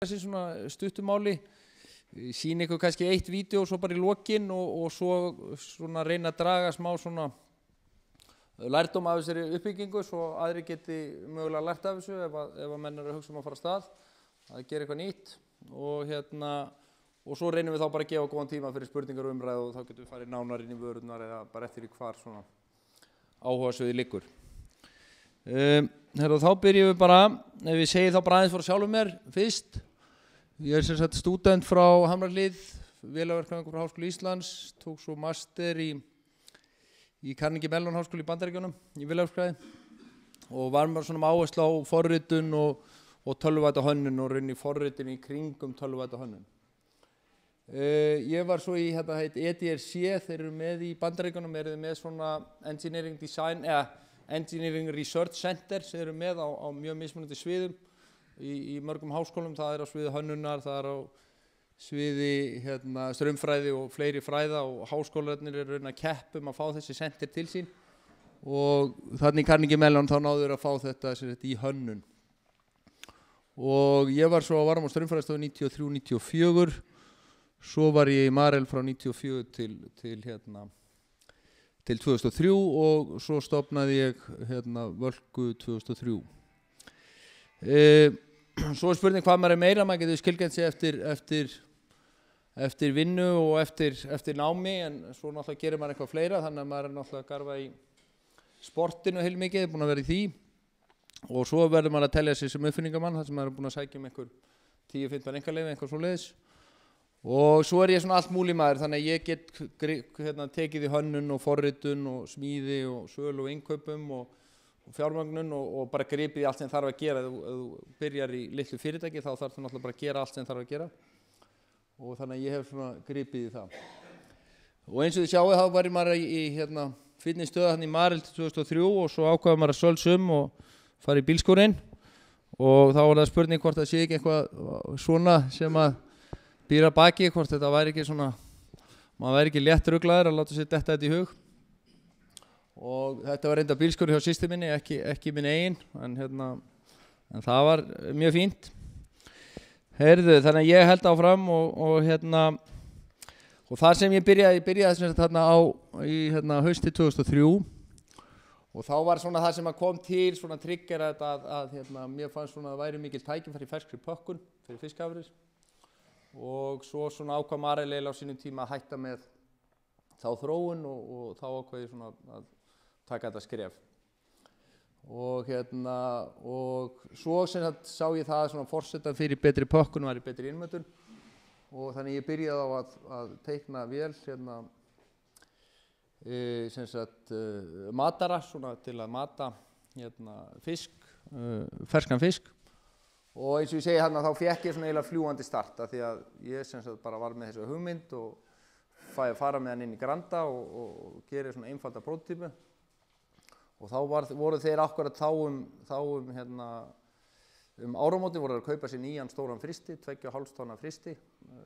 þessi svona stuttumáli, sýna ykkur kannski eitt vídeo svo bara í lokin og svo svona reyna að draga smá svona lærdóm af þessari uppbyggingu svo aðri geti mögulega lært af þessu ef að menn eru að hugsa að fara af stað, að gera eitthvað nýtt og svo reynum við þá bara að gefa góðan tíma fyrir spurningar og umræðu og þá getum við farið nánar inn í vörurnar eða bara eftir í hvar svona áhugasviði liggur. Þá byrjum við bara, ef ég segi þá bara aðeins frá sjálfum mér fyrst. Ég sem sagt stúdent frá Hamrahlíð, vélaverkfræðingur frá Háskóla Íslands, tók svo master í Carnegie Mellon Háskóla í Bandaríkjunum í vélaverkfræði og var með svona áherslu á forritun og tölvuvættahönnun og rauninni forritun í kringum tölvuvættahönnun. Ég var svo í EDRC, þeir eru með í Bandaríkjunum, eru með svona Engineering Design Engineering Research Center sem eru með á mjög mismunandi sviðum í mörgum háskólum, það á sviði hönnunar, það á sviði straumfræði og fleiri fræða og háskólarnir eru að keppum að fá þessi center til sín og þannig í Carnegie Mellon þá náðu þeir að fá þetta í hönnun. Og ég var á straumfræðistofu 93-94, svo var ég í Marel frá 94 til 2003 og svo stofnaði ég Völku 2003. Svo spurning hvað maður meira, maður getur skilgreint sig eftir vinnu og eftir námi en svo náttúrulega gerir maður eitthvað fleira þannig að maður náttúrulega að garfa í sportinu heilmikið, búin að vera í því og svo verður maður að telja sig sem uppfinningamann þar sem maður búin að sækja einhver 10-15 einkaleyfi, einhver svoleiðis. Og svo ég svona allt múli maður þannig að ég get tekið í hönnun og forritun og smíði og sölu og innkaupum og fjármögnun og bara gripið í allt sem þarf að gera. Ef þú byrjar í litlu fyrirtæki þá þarf þú náttúrulega bara að gera allt sem þarf að gera og þannig að ég hef svona gripið í það. Og eins og þið sjáu þá var maður í fitnessstöð í Marel til 2003 og svo ákvað maður að sölsum og fara í bílskúrinn og þá var það spurning hvort það sé ekki eitthvað svona sem að býra baki, hvort þetta væri ekki svona, maður væri ekki létt ruglaður að láta sér detta þetta í hug. Og þetta var reynda bílskúri hjá systur minni, ekki minn eigin, en það var mjög fínt. Heyrðu, þannig að ég held áfram og þar sem ég byrjaði þarna í hausti 2003 og þá var svona það sem að kom til svona trigger að mér fannst svona að væri mikil tækifæri í ferskri pökkun fyrir fiskafurðir. Og svo svona ákvað Marel á sínum tíma að hætta með þá þróun og þá ákvað ég svona að taka þetta skref. Og svo sem sagt sá ég það svona forsetan fyrir betri pökkun var í betri innmötun og þannig ég byrjaði á að teikna vél sem sagt matara svona til að mata fisk, ferskan fisk. Og eins og ég segi þá fékk ég svona eiginlega fljúgandi start af því að ég sem sagt bara var með þessu hugmynd og fara með hann inn í Granda og gera svona einfalda prótótýpu. Og þá voru þeir akkurat þá áramótin voru að kaupa sér nýjan stóran frysti, 2,5 tonna frysti,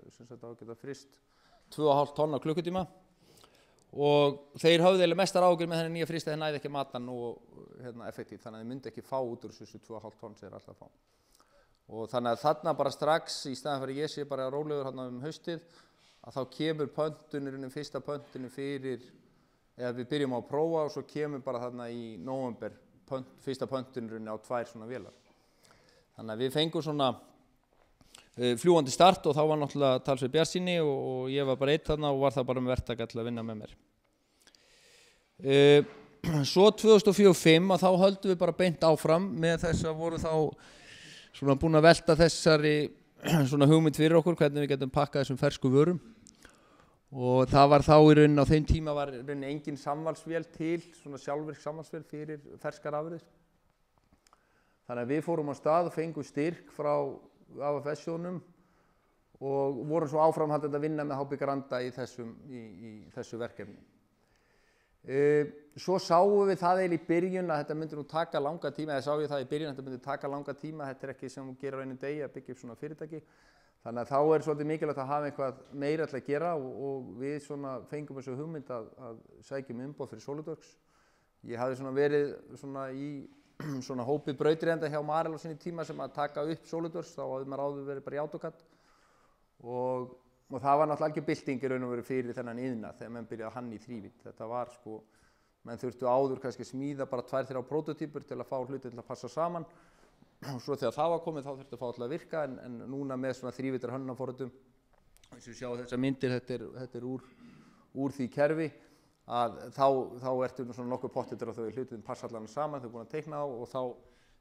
sem sagt þá geta fryst 2,5 tonn á klukkutíma. Og þeir höfðu eiginlega mestar áhyggjur með þennan nýja frysti, þeir næði ekki að mata hann og effektíft, þannig að þeir myndi ekki fá út úr þessu 2,5 tonn sem þeir alltaf fá. Og þannig að þarna bara strax, í staðan fyrir ég sé bara rólegur haustið, að þá kemur pöntunurinn, fyrsta pöntunum fyrir, eða við byrjum á að prófa og svo kemur bara þarna í nóvember fyrsta pöntunurinn á 2 svona vélar. Þannig að við fengum svona fljúgandi start og þá var náttúrulega talsveit bjartsýni og ég var bara einn þarna og var það bara með verktaka til að vinna með mér. Svo 2004-05 að þá höldum við bara beint áfram með þess að voru þá svona búin að velta þessari svona hugmynd fyrir okkur hvernig við getum pakkað þessum fersku vörum og það var þá í rauninni á þeim tíma var í rauninni engin samvalsvél til, svona sjálfvirk samvalsvél fyrir ferskar afurðir. Þannig að við fórum á stað og fengum styrk frá AFS-sjónum og vorum svo áframhaldandi að vinna með HB Granda í þessu verkefni. Svo sáum við það eiginlega í byrjun að þetta myndi nú taka langa tíma, eða sá ég það í byrjun að þetta myndi taka langa tíma, þetta ekki sem þú gerir á einum degi að byggja upp svona fyrirtæki. Þannig að þá svolítið mikilvægt að hafa eitthvað meira til að gera og við svona fengum þessu hugmynd að sækjum umboð fyrir SolidWorks. Ég hafði svona verið svona í svona hópi brautryðjenda hjá Marel á sinni tíma sem að taka upp SolidWorks, þá hafði maður áður verið bara í AutoCAD og það var náttúrulega algjör bylting í raun og veru fyrir þennan iðnað þegar menn byrjaði að hanna í þrívídd. Þetta var sko, menn þurftu áður kannski smíða bara 2-3 protótýpur til að fá hluti til að passa saman og svo þegar það var komið þá þurftu að fá alltaf að virka en núna með svona þrívíddar hönnunarforritum, eins og sjá þessar myndir, þetta er úr því kerfi, að þá ertu svona nokkuð pottitur að þau hlutin passa allan saman, þau er búin að teikna á og þá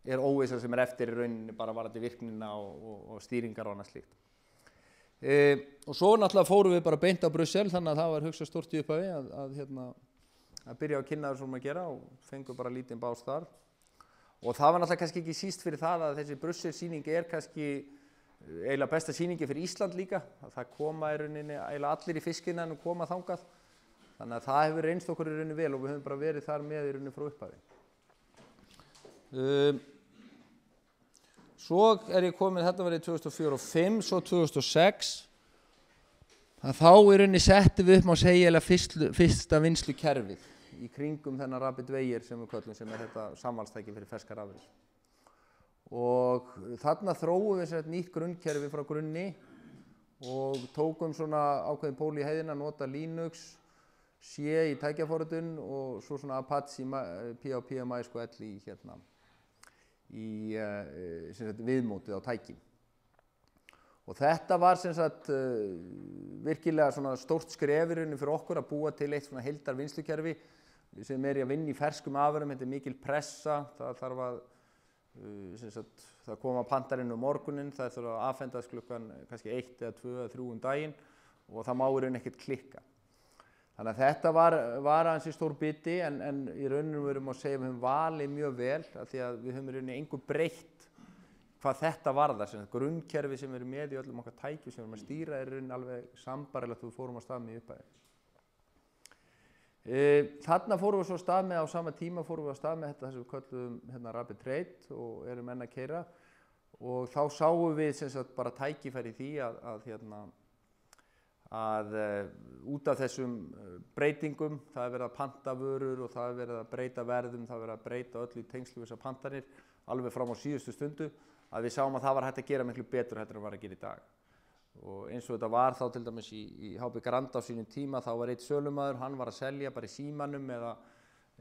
er óvissan sem er eftir í rauninni bara varðandi virknina og stýringar og annað slíkt. Og svo náttúrulega fórum við bara beint á Brussel, þannig að það var hugsað stórt í upphafi að byrja að kynna þessum að gera og fengum bara lítinn bás þar. Og það var náttúrulega kannski ekki síst fyrir það að þessi Brussel sýning er kannski eiginlega besta sýningi fyrir Ísland líka. Það koma í rauninni eiginlega allir í fiskina en koma þangað. Þannig að það hefur reynst okkur í rauninni vel og við höfum bara verið þar með í rauninni frá upphafi. Svo er ég komin, þetta var í 2004 og 2005, svo 2006. Þá í rauninni settum við upp, má segja, fyrsta vinnslukerfið í kringum þennan Rapid Weir sem við köllum, sem er þetta samvalstæki fyrir ferskar afurðir. Og þarna þróum við nýtt grunnkerfi frá grunni og tókum svona ákveðin pól í heiðina, nota Linux, C í tækjaforritun og svo svona Apache PHP og MySQL í viðmótið á tæki. Og þetta var virkilega svona stórt skref í rauninni fyrir okkur að búa til eitt svona heildar vinnslukerfi sem er í að vinna í ferskum afurðum. Þetta er mikil pressa, það þarf að það koma pantarinn morguninn, það þarf að afhendast klukkan kannski 1 eða 2 eða 3 daginn og það má í rauninni ekkert klikka. Þannig að þetta var ansi stór biti en í rauninu verum að segja við höfum valið mjög vel af því að við höfum í rauninni engu breytt hvað þetta varðar. Grunnkerfi sem við erum með í öllum okkar tækjum sem við erum að stýra er í rauninni alveg sambarilegt og við fórum á stað með í upphafi. Þarna fórum við svo stað með á sama tíma fórum við á stað með þetta sem við köllum Rapid Trade og erum enn að keyra og þá sáum við bara tækifæri í því að út af þessum breytingum, það er verið að panta vörur og það er verið að breyta verðum, það er verið að breyta öllu í tengslu við þessar pantanir alveg fram á síðustu stundu, að við sáum að það var hægt að gera miklu betur heldur en var að gera í dag. Og eins og þetta var þá til dæmis í HB Granda á sínum tíma, þá var einn sölumaður, hann var að selja bara í símanum eða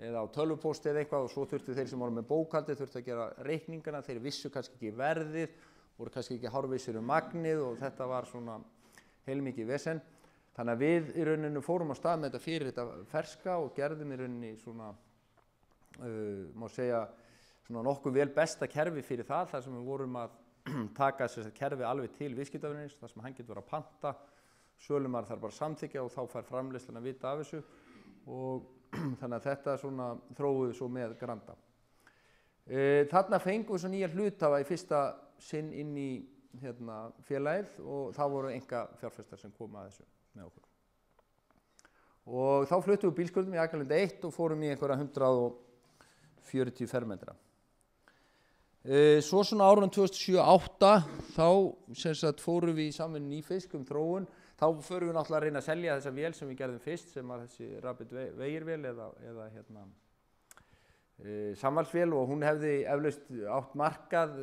á tölvupósti eða eitthvað og svo þurftu þeir sem voru með bókhaldið þurftu að gera reikningana, þeir vissu kannski ekki verðið, voru kannski ekki hárvissir magnið og þetta var svona heilmikið vesen. Þannig að við í rauninu fórum á stað með þetta fyrir þetta ferska og gerðum í rauninni svona, má segja, svona nokkuð vel besta kerfi fyrir það, þar sem við vorum að taka þessi kerfi alveg til viðskiptavinarins, þar sem hann getur verið að panta, sölumar þarf bara að samþykkja og þá fær framleiðslan að vita af þessu og þannig að þetta svona þróuðu svo með Granda. Þarna fengum við svo nýja hluthafa í fyrsta sinn inn í félagið og þá voru einkafjárfestar sem koma að þessu með okkur. Og þá fluttum við bílskúrnum í Akralundi 1 og fórum í einhverja 140 fermetra. Svo svona árunum 2007-2008 þá fórum við í samvinnu Nýfisk þróun. Þá förum við náttúrulega að reyna að selja þessa vél sem við gerðum fyrst sem var þessi Rapid Weir vél eða samvalsvél og hún hefði eflaust átt markað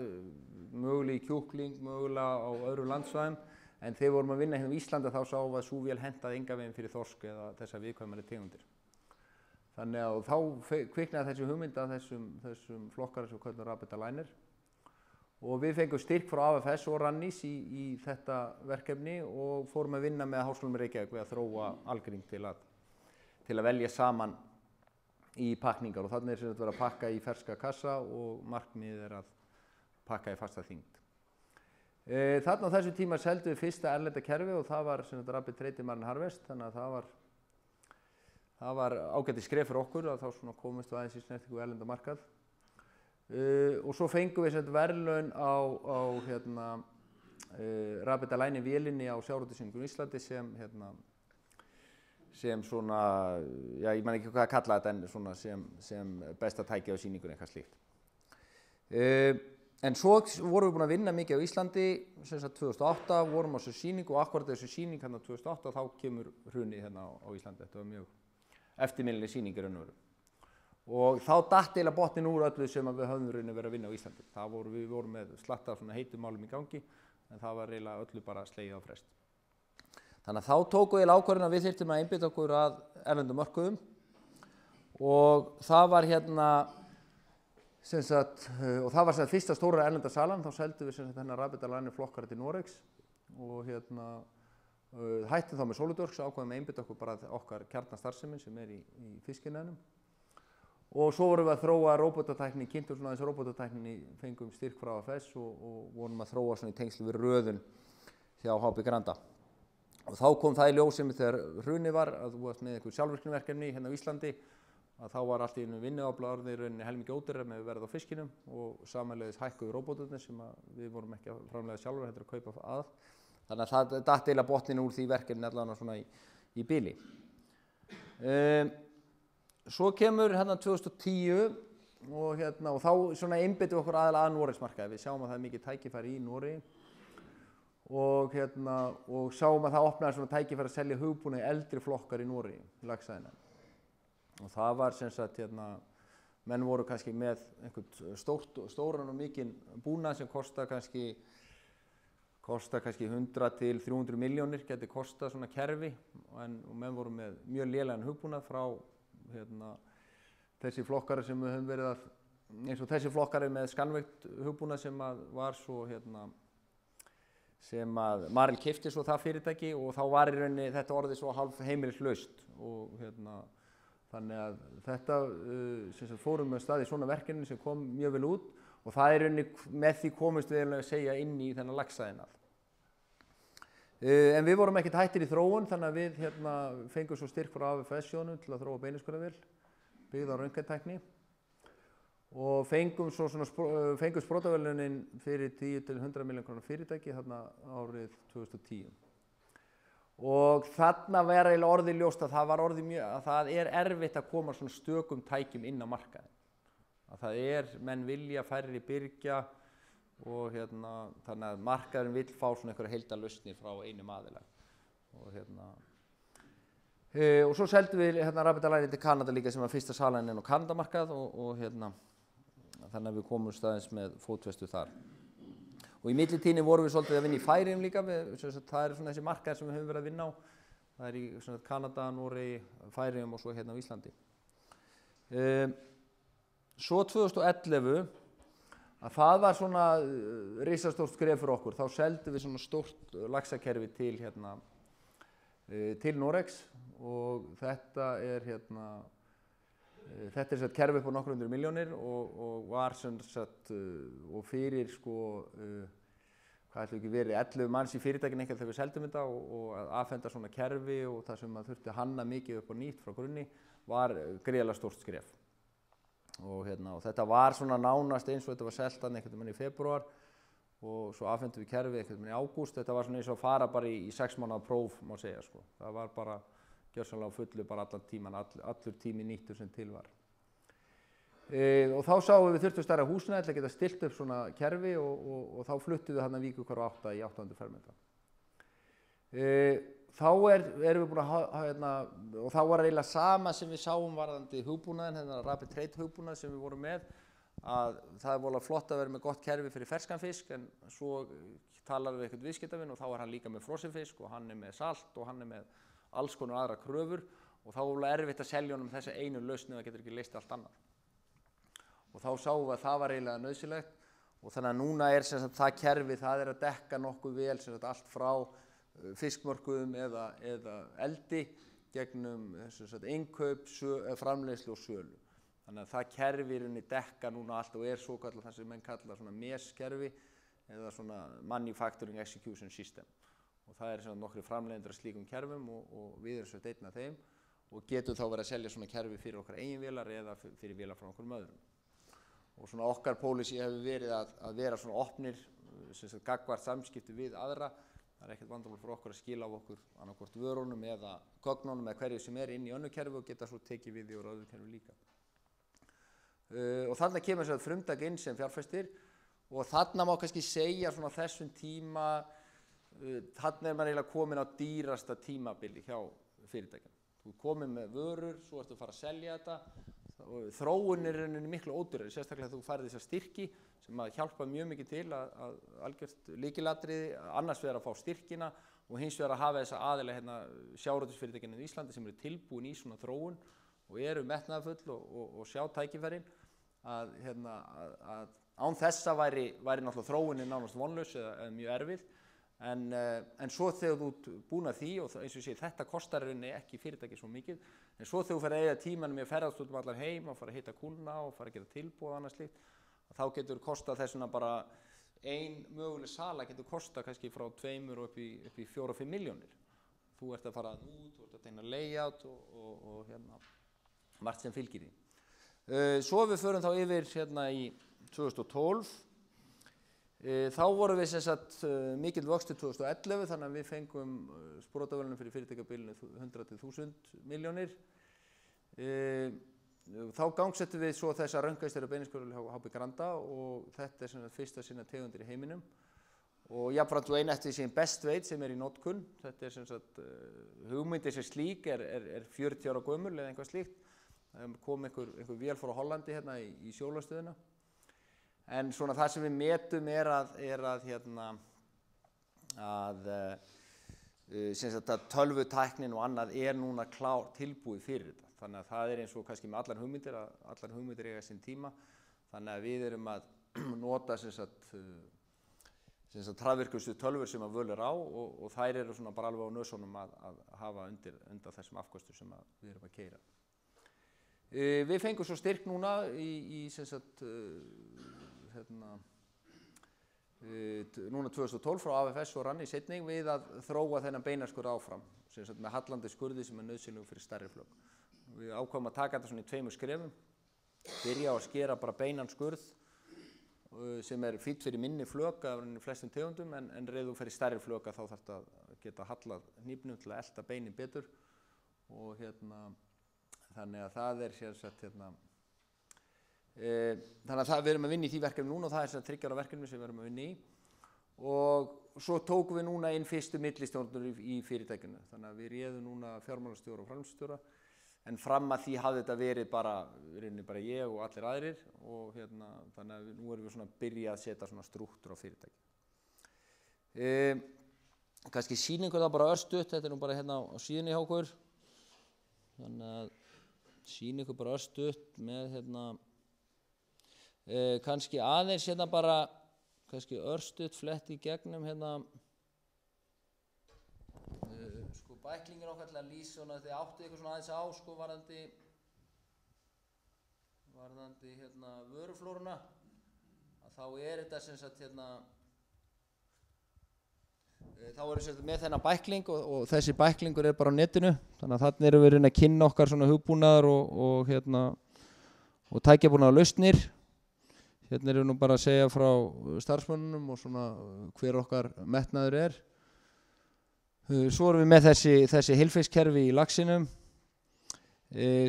mögulega í kjúkling, mögulega á öðrum landsvæðum en þegar vorum að vinna hérna á Íslandi þá sáum við að sú vél hentaði engan veginn fyrir þorsk eða þessar viðkvæmari tegundir. Þannig að þá kviknaði þessi hugmynd að þessum flokkar sem við köllum Rapid Aligner og við fengum styrk frá AFS og Rannís í þetta verkefni og fórum að vinna með Háskólanum í Reykjavík við að þróa algríng til að velja saman í pakningar og þannig er verið að pakka í ferska kassa og markmiðið er að pakka í fasta þyngd. Þarna á þessu tíma seldum við fyrsta erlenda kerfi og það var Rapid Trade Marine Harvest, þannig að það var ágætis skref fyrir okkur að þá komumst við aðeins í snertingu erlenda markað. Og svo fengum við verðlaun á Rapid Aligner vélinni á sjávarútvegssýningu í Íslandi sem svona, já ég man ekki hvað að kalla þetta en svona sem besta tæki á sýningunni eitthvað slíkt. En svo vorum við búin að vinna mikið á Íslandi, 2008 vorum á þessu sýningu og akkurat þessu sýning hérna 2008 þá kemur hrunið hérna á Íslandi. Þetta var mjög eftirminnileg sýning í raun og veru. og þá datt eiginlega botninn úr öllu sem við höfðum verið að vinna á Íslandi. Við vorum með slatta af svona heitum málum í gangi, en það var eiginlega öllu bara slegið á frest. Þannig að þá tókum við ákvörðun að við þyrftum að einbeita okkur að erlendum mörkuðum og það var og það var fyrsta stóra erlenda salan. Þá seldum við þennan Rabita Line flokkara til Noregs og hættum þá með Solidworks, ákveðum að einbeita okkur bara okkar kjarnastarfsemin sem í fiskineðnum. Og svo vorum við að þróa róbótatækni, kynntum svona þessi róbótatækni, fengum styrk frá AFS og vorum að þróa svona í tengslu við röðun hjá HB Granda. Og þá kom það í ljós sem þegar hrunið var, að þú varst með einhver sjálfvirkniverkefni hérna á Íslandi, að þá var allt í einu vinnuafl orðið í rauninni helmingi ódýrara með verð á fiskinum og samanleiðis hækkuðu róbótarnir sem við vorum ekki að framleiða sjálfur, heldur að kaupa að. Þannig að það datt eiginlega botninn úr því verkefni allavega svona í bili. Svo kemur 2010 og þá svona einbeitum við okkur aðalega að Noregsmarkaði. Við sjáum að það mikið tækifæri í Noregi og sáum að það opnaði svona tækifæri að selja hugbúnað í eldri flokkar í Noregi, laxæðina. Og það var menn voru kannski með einhvern stóran og mikinn búnað sem kostar kannski 100 til 300 milljónir geti kostað svona kerfi og menn voru með mjög lélegan hugbúnað frá þessi flokkari sem við höfum verið að, eins og þessi flokkari með Scanvegt hugbúnað sem var svo sem Marel keypti svo það fyrirtæki og þá var í rauninni þetta orðið svo hálf heimilislaust og þannig að þetta fórum með stað í svona verkefni sem kom mjög vel út og það í rauninni með því komist við að segja inn í þennan laxaðinað. En við vorum ekkert hættir í þróun þannig að við fengum svo styrk frá AFS-sjóðnum til að þróa beiniskurðarvél byggð á röntgentækni og fengum sprótaverðlaunin fyrir 10 til 100 milljón króna fyrirtæki þarna árið 2010. Og þarna var eiginlega orðið ljóst að það er erfitt að koma svona stökum tækjum inn á markaðinn. Að það menn vilja færri byrgja og þannig að markaðurinn vill fá svona einhverja heildarlausnir frá einum aðila. Og svo seldum við Rabita Line til Kanada líka sem var fyrsta salan inn á Kanadamarkað og þannig að við komumst aðeins með fótfestu þar. Og í millitíðinni vorum við svolítið að vinna í Færeyjum líka, það svona þessi markaðir sem við höfum verið að vinna á. Það í Kanada, Noregi, Færeyjum og svo hérna á Íslandi. Svo 2011, að það var svona risastórt skref fyrir okkur, þá seldum við svona stórt laxakerfi til Noregs og þetta er kerfi upp á nokkur hundruð milljónir og var og fyrir hvað ætli ekki verið 11 manns í fyrirtækinu þegar við seldum þetta og að afhenda svona kerfi og það sem að þurfti að hanna mikið upp á nýtt frá grunni var gríðarlega stórt skref. Og þetta var svona nánast eins og þetta var selt einhvern veginn í febrúar og svo afhendum við kerfið einhvern veginn í ágúst. Þetta var svona eins og að fara bara í 6 mánaða próf má segja sko. Það var bara gjörsamlega á fullu bara allan tíman, allur tími nýttur sem til var. Og þá sáum við þurftum stærra húsnæði til að geta stilt upp svona kerfi og þá fluttum við þarna Víkurhverfi 8 í 800 fermetra. Þá erum við búin að og þá var eiginlega sama sem við sáum varðandi hugbúnaðinn, þennan Rapid Trade hugbúnað sem við vorum með, að það er volið flott að vera með gott kerfi fyrir ferskan fisk en svo talar við eitthvað viðskiptavinn og þá er hann líka með frosinn fisk og hann er með salt og hann er með alls konar aðra kröfur og þá er volið erfitt að selja honum þessa einu lausn eða getur ekki leyst allt annað. Og þá sáum við að það var eiginlega nauðsynlegt og þannig að núna er það kerfi, það er að dekka nokkuð vel allt frá fiskmörkuðum eða eldi gegnum innkaup, framleiðslu og sölu. Þannig að það kerfi er dekka núna allt og er svo kallað það sem menn kalla svona MES-kerfi eða svona Manufacturing Execution System. Og það er nokkrir framleiðendur að slíkum kerfum og við erum einn af þeim og getum þá verið að selja svona kerfi fyrir okkar eigin vélar eða fyrir vélar frá okkur öðrum. Og svona okkar policy hefur verið að vera svona opnir, gagnvart samskipti við aðra. Það er ekkert vandamál fyrir okkur að skila á okkur annaðhvort vörunum eða gögnunum eða hverju sem inn í önnur kerfi og geta svo tekið við því úr öðru kerfi líka. Og þarna kemur frumtak inn sem fjárfestir og þarna má kannski segja svona þessum tíma, þarna er maður eiginlega komin á dýrasta tímabili hjá fyrirtækjum. Þú er komin með vörur, svo ertu að fara að selja þetta, þá þróun er miklu ódýrari, sérstaklega þú færð þessar styrki sem að hjálpa mjög mikið til að algjört lykilatriði, annars vegar að fá styrkina og hins vegar að hafa þessa aðila hérna sjávarútvegsfyrirtækin í Íslandi sem eru tilbúin í svona þróun og eru metnaðarfull og sjá tækifærin að án þessa væri náttúrulega þróunin nánast vonlaus eða mjög erfið. En svo þegar þú ert búin að því og eins og ég segi þetta kostar rauninni ekki fyrirtæki svo mikið en svo þegar þú fer að eyða tímanum í að ferðast út allar heim og fara að hitta kúnna og fara að gera tilboð og annað slíkt þá getur kostað þessuna bara ein möguleg sala getur kostað kannski frá 2 og upp í 4-5 milljónir. Þú ert að fara út, þú ert að tegna layout og margt sem fylgir því. Svo við förum þá yfir í 2012 þá vorum við sem sagt mikill vöxtur 2011 þannig að við fengum sprotavölunum fyrir fyrirtækjabilinu 100-1000 milljónir. Þá gangsettum við svo þessa röntgenstýrða beinaskörul HB Granda og þetta sem fyrsta sinna tegundir í heiminum og jafnframt og ein eftir því sem best veit sem í notkun. Þetta sem sagt hugmyndin sem slík er 40 ára gömul eða eitthvað slíkt. Það kom einhver vél frá Hollandi hérna í sjólastöðina. En svona það sem við metum að tölvutæknin og annað núna klár tilbúið fyrir þetta. Þannig að það eins og kannski með allar hugmyndir að allar hugmyndir eiga sinn tíma. Þannig að við erum að nota trafvirkustu tölvur sem að völ á og þær eru svona bara alveg á nösunum að hafa undir þessum afköstum sem við erum að keyra. Við fengum svo styrk núna núna 2012 frá AFS og Ranni seinnig við að þróa þennan beinaskurð áfram með hallandi skurði sem nauðsynlegur fyrir stærri flög. Við ákváðum að taka þetta svona í 2 skrefum, byrja á að skera bara beinan skurð sem fýtt fyrir minni flög af flestum tegundum en reiðu fyrir stærri flög þá þarf þetta að geta hallað hnífnum til að elta beinin betur og þannig að það þannig að við erum að vinna í því verkefni núna og það þessar 3 ára verkefni sem við erum að vinna í og svo tókum við núna inn fyrstu millistjórnir í fyrirtækinu þannig að við réðum núna fjármálastjóra og framkvæmdastjóra en fram að því hafði þetta verið bara ég og allir aðrir og þannig að nú erum við svona að byrja að setja svona strúktúr á fyrirtæki. Kannski sýningu það bara örstutt, þetta nú bara hérna á síðunni hjá okkur þannig að sýningu bara örstutt með kannski aðeins bara kannski örstutt flett í gegnum sko bæklingin okkar til að lýsa svona þið áttu eitthvað svona aðeins á sko varðandi vöruflóruna að þá þetta sem sagt þá erum við með þennan bækling og þessi bæklingur bara á netinu þannig að þarna erum við að kynna okkar svona hugbúnaðar og tækjabúnaðar lausnir. Hérna erum við nú bara að segja frá starfsmönnunum og svona hver okkar metnaður Svo erum við með þessi heilfiskerfi í laxinum.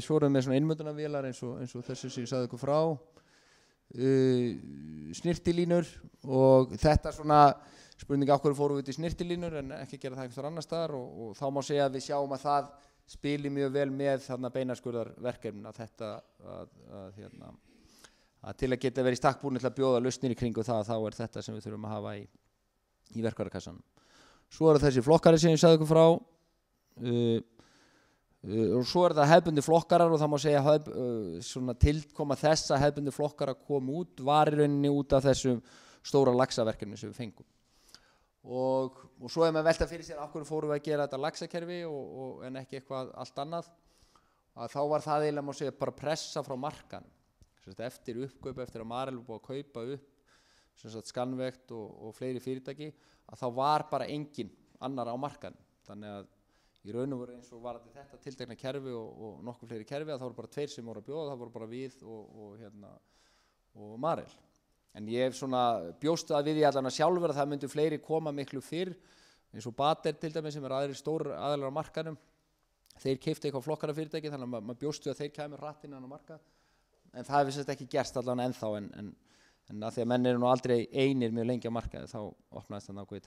Svo erum við með svona innmöndunarvélar eins og þessu sem ég sagði ykkur frá. Snirtilínur og þetta svona spurningi af hverju fórum við út í snirtilínur en ekki gera það einhvers annar staðar og þá má segja að við sjáum að það spili mjög vel með þarna beinaskurðarverkefnin að þetta að til að geta verið í stakk búin til að bjóða lausnir í kringu það þá þetta sem við þurfum að hafa í verkvarakassanum. Svo þessi flokkari sem ég sagði ykkur frá og svo það hefðbundi flokkarar og það má segja svona tilkoma þessa hefðbundi flokkara kom út var í rauninni út af þessum stóra laxaverkefni sem við fengum. Og svo maður velta fyrir sér af hverju fórum við að gera þetta laxakerfi en ekki eitthvað allt annað að þá var það eiginlega má segja bara pressa frá markanum. Eftir uppkaup, eftir að Marel var búið að kaupa upp Scanvect og fleiri fyrirtæki að þá var bara engin annar á markanum. Þannig að í raun og veru eins og var þetta tiltekna kerfi og nokkuð fleiri kerfi að það voru bara 2 sem voru að bjóða, það voru bara við og Marel. En ég hef svona bjóst að við í allan að sjálfur að það myndu fleiri koma miklu fyrr eins og Bater til dæmis sem aðrir stór aðilar á markanum. Þeir keyptu eitthvað flokkara fyrirtæki þannig að maður bjóstu að þeir kæmur hratt innan á markað. En það hefur ekki gerst allan ennþá en að því að menn eru nú aldrei einir mjög lengi á markaði þá opnaðist það nákvæði